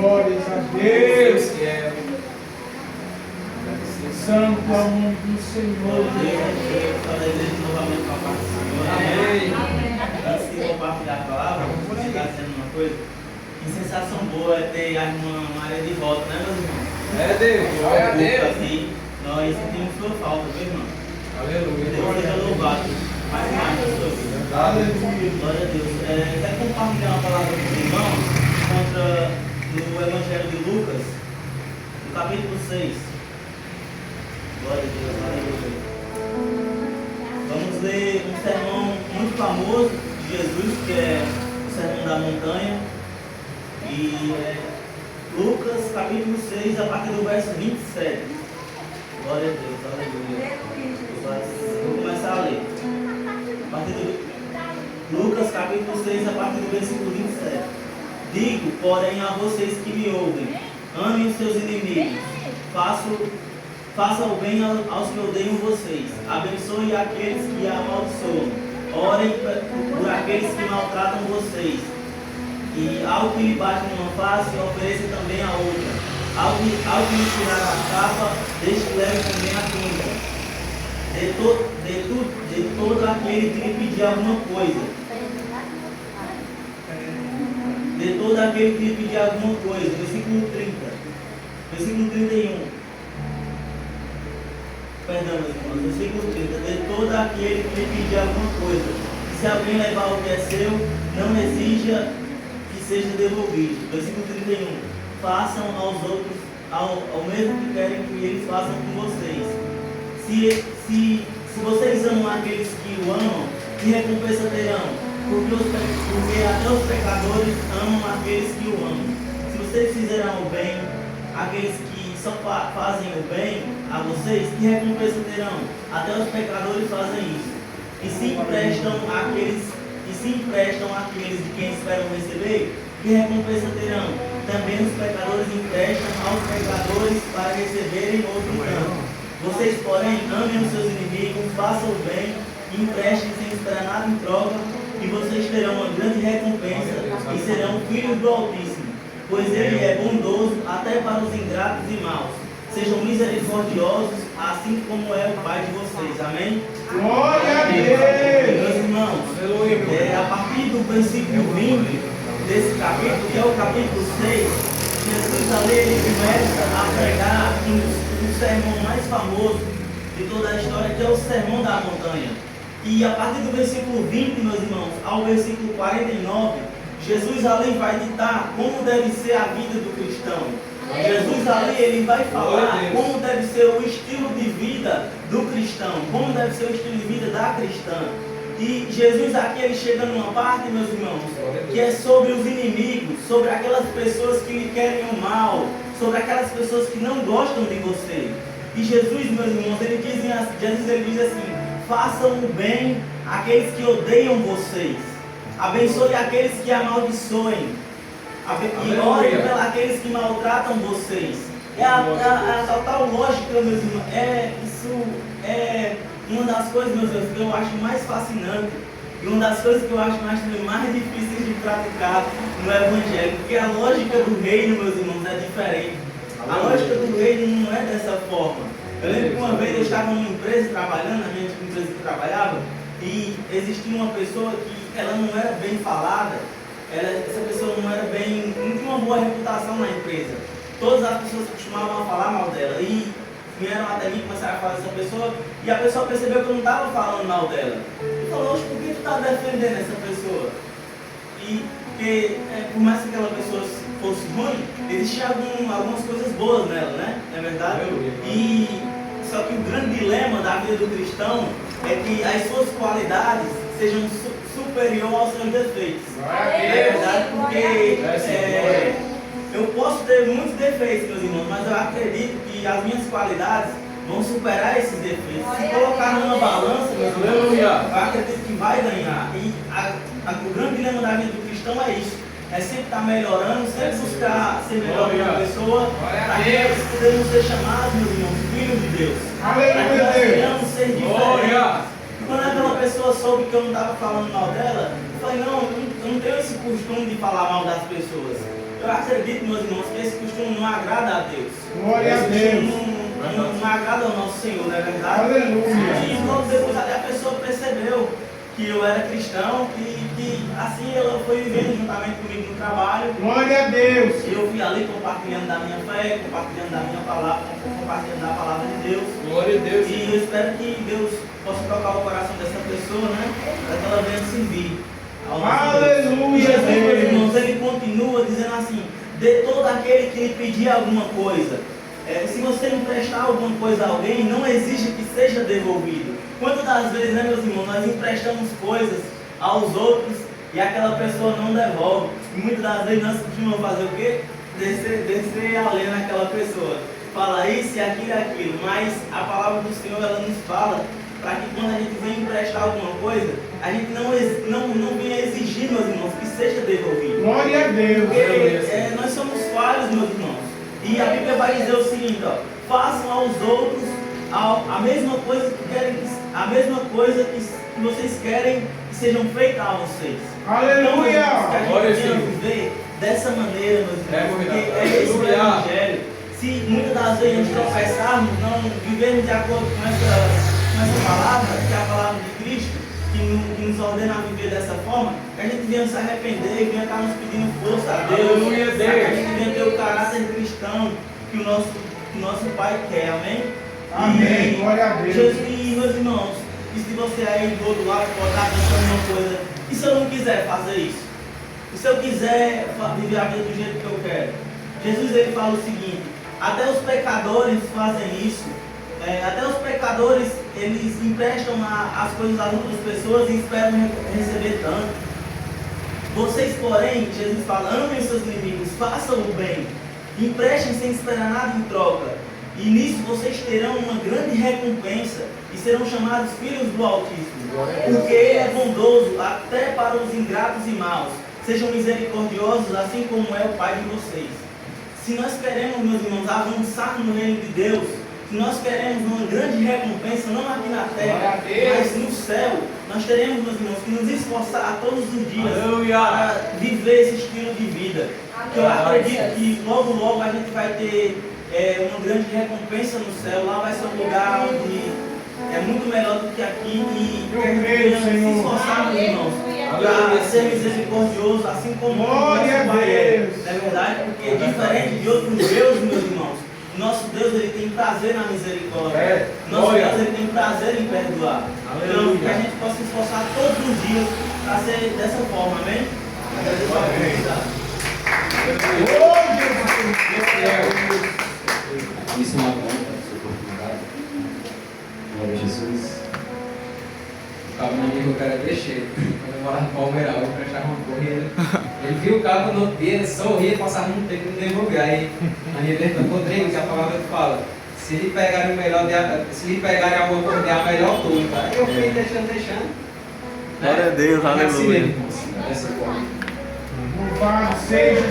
Glórias a Deus. Santo é o nome do Senhor. Novamente com a parte do Senhor. Antes de compartilhar a palavra, vou ficar dizendo uma coisa. Que sensação boa é ter a irmã Maria de volta, né, meus irmãos? É Deus. Glória a Deus. Assim, nós sentimos sua falta, viu, irmão? Aleluia. Deus seja louvado. Mais na sua vida. Aleluia. Glória a Deus. Quero compartilhar uma palavra com os irmãos no Evangelho de Lucas, no capítulo 6. Glória a Deus, aleluia. Vamos ler um sermão muito famoso de Jesus, que é o Sermão da Montanha. E Lucas, capítulo 6, a partir do verso 27. Glória a Deus, aleluia. Vou começar a ler. A partir do Lucas, capítulo 6, a partir do versículo 27. Digo, porém, a vocês que me ouvem, amem os seus inimigos, faça o bem aos que odeiam vocês, abençoe aqueles que amaldiçoam, orem por aqueles que maltratam vocês, e ao que lhe bate numa face, ofereça também a outra, ao que lhe tirar a capa, deixe que leve também a túnica. De todo aquele que lhe pedir alguma coisa, de todo aquele que lhe pedir alguma coisa, versículo 30, versículo 31. Perdão, meus irmãos, versículo 30. De todo aquele que lhe pedir alguma coisa, e se alguém levar o que é seu, não exija que seja devolvido. Versículo 31. Façam aos outros ao mesmo que querem que eles façam com vocês. Se vocês amam aqueles que o amam, que recompensa terão? Porque até os pecadores amam aqueles que o amam. Se vocês fizerem o bem àqueles que só fazem o bem a vocês, que recompensa terão? Até os pecadores fazem isso. E se emprestam àqueles de quem esperam receber, que recompensa terão? Também os pecadores emprestam aos pecadores para receberem outro tanto. Vocês, porém, amem os seus inimigos, façam o bem, emprestem sem esperar nada em troca, e vocês terão uma grande recompensa e serão filhos do Altíssimo, pois Ele é bondoso até para os ingratos e maus. Sejam misericordiosos, assim como é o Pai de vocês. Amém? Glória a Deus! Meus irmãos, a partir do versículo 20 desse capítulo, que é o capítulo 6, Jesus ali ele começa a pregar o sermão mais famoso de toda a história, que é o Sermão da Montanha. E a partir do versículo 20, meus irmãos, ao versículo 49, Jesus ali vai ditar como deve ser a vida do cristão. Jesus ali ele vai falar como deve ser o estilo de vida do cristão, como deve ser o estilo de vida da cristã. E Jesus aqui ele chega numa parte, meus irmãos, que é sobre os inimigos, sobre aquelas pessoas que lhe querem o mal, sobre aquelas pessoas que não gostam de você. E Jesus, meus irmãos, Jesus ele diz assim: façam o bem àqueles que odeiam vocês, abençoe aqueles que amaldiçoem, e orem por aqueles que maltratam vocês. É a total lógica, meus irmãos. Isso é uma das coisas, meus irmãos, que eu acho mais fascinante e uma das coisas que eu acho mais difíceis de praticar no Evangelho, porque a lógica do reino, meus irmãos, é diferente. A lógica do reino não é dessa forma. Eu lembro que uma vez eu estava numa empresa trabalhando, na minha empresa que eu trabalhava, e existia uma pessoa que ela não era bem falada, essa pessoa não tinha uma boa reputação na empresa. Todas as pessoas costumavam falar mal dela, e vieram até mim e começaram a falar dessa pessoa, e a pessoa percebeu que eu não estava falando mal dela. E falou: oxe, por que tu está defendendo essa pessoa? E porque, por mais que aquela pessoa fosse ruim, existiam algumas coisas boas nela, né? Não é verdade? E só que o grande dilema da vida do cristão é que as suas qualidades sejam superiores aos seus defeitos. É verdade, porque eu posso ter muitos defeitos, meus irmãos, mas eu acredito que as minhas qualidades vão superar esses defeitos. Se colocar numa balança, meus irmãos, eu acredito que vai ganhar. E o grande dilema da vida do cristão é isso. É sempre estar melhorando, sempre buscar ser melhor que uma pessoa, para que nós podemos ser chamados, meus irmãos, filhos de Deus. Para que nós venhamos ser diferentes. Quando aquela pessoa soube que eu não estava falando mal dela, eu falei: não, eu não tenho esse costume de falar mal das pessoas. Eu acredito, meus irmãos, que esse costume não agrada a Deus. Glória a Esse Deus. costume não agrada ao nosso Senhor, não é verdade? Aleluia. E logo depois a pessoa percebeu que eu era cristão, que assim ela foi vivendo juntamente comigo no trabalho. Glória a Deus. E eu fui ali compartilhando da minha fé, compartilhando da minha palavra, compartilhando da palavra de Deus. Glória a Deus. E eu espero que Deus possa tocar o coração dessa pessoa, né? Para que ela venha servir ao nosso Deus. Aleluia, Jesus, meus Deus. irmãos, ele continua dizendo assim: de todo aquele que lhe pedir alguma coisa. Se você emprestar alguma coisa a alguém, não exige que seja devolvido. Quantas das vezes, né, meus irmãos, nós emprestamos coisas aos outros e aquela pessoa não devolve. E muitas das vezes nós costumamos fazer o quê? Descer a lei naquela pessoa. Fala isso e aquilo. Mas a palavra do Senhor, ela nos fala para que quando a gente vem emprestar alguma coisa, a gente não venha exigir, meus irmãos, que seja devolvido. Glória a Deus. Porque nós somos falhos, meus irmãos. E a Bíblia vai dizer o seguinte, ó: façam aos outros a mesma coisa que vocês querem que sejam feitas a vocês. Aleluia. Então, que a Glória a gente venha Deus. viver dessa maneira, meus irmãos, porque é esse o Aleluia. Evangelho. Se muitas das vezes a gente tropeçarmos, não vivermos de acordo com essa palavra, que é a palavra de Cristo, que nos ordena a viver dessa forma, que a gente venha se arrepender e venha estar nos pedindo força a Deus, Aleluia, Deus. para que a gente venha ter o caráter cristão que o nosso Pai quer, amém? Amém. E, Glória a Deus. Jesus, e meus irmãos, e se você aí do outro lado pode estar pensando uma coisa, e se eu não quiser fazer isso? E se eu quiser viver a vida do jeito que eu quero? Jesus, ele fala o seguinte: até os pecadores fazem isso. Até os pecadores, eles emprestam as coisas às outras pessoas e esperam receber tanto. Vocês, porém, Jesus fala, amem os seus inimigos, façam o bem, emprestem sem esperar nada em troca. E nisso vocês terão uma grande recompensa e serão chamados filhos do Altíssimo. Porque Ele é bondoso até para os ingratos e maus. Sejam misericordiosos, assim como é o Pai de vocês. Se nós queremos, meus irmãos, avançar no reino de Deus, se nós queremos uma grande recompensa, não aqui na terra, mas no céu, nós teremos, meus irmãos, que nos esforçar todos os dias para viver esse estilo de vida. Que eu acredito que logo, logo a gente vai ter uma grande recompensa no céu. Lá vai ser um lugar onde é muito melhor do que aqui. E que a gente venha se esforçar, meus irmãos, para ser misericordioso, assim como o nosso Pai é. Não é verdade? Porque diferente de outros deuses, meus irmãos, nosso Deus, ele tem prazer na misericórdia. Nosso Deus, ele tem prazer em perdoar. Então, que a gente possa se esforçar todos os dias para ser dessa forma, amém? Agradeço a oportunidade. Isso é uma honra, essa oportunidade. Glória a Jesus. Estava um amigo que era cheio. Quando eu morava no Palmeiral, eu prestava uma corrida. Ele viu o carro no outro dia, ele sorria, passava um tempo e não devolvia. Aí ele encontrei que a palavra fala: se lhe pegarem o melhor, se lhe pegarem alguma coisa, dê a melhor turma. Aí eu fui deixando. Glória a Deus, aleluia. Dessa forma. Louvado seja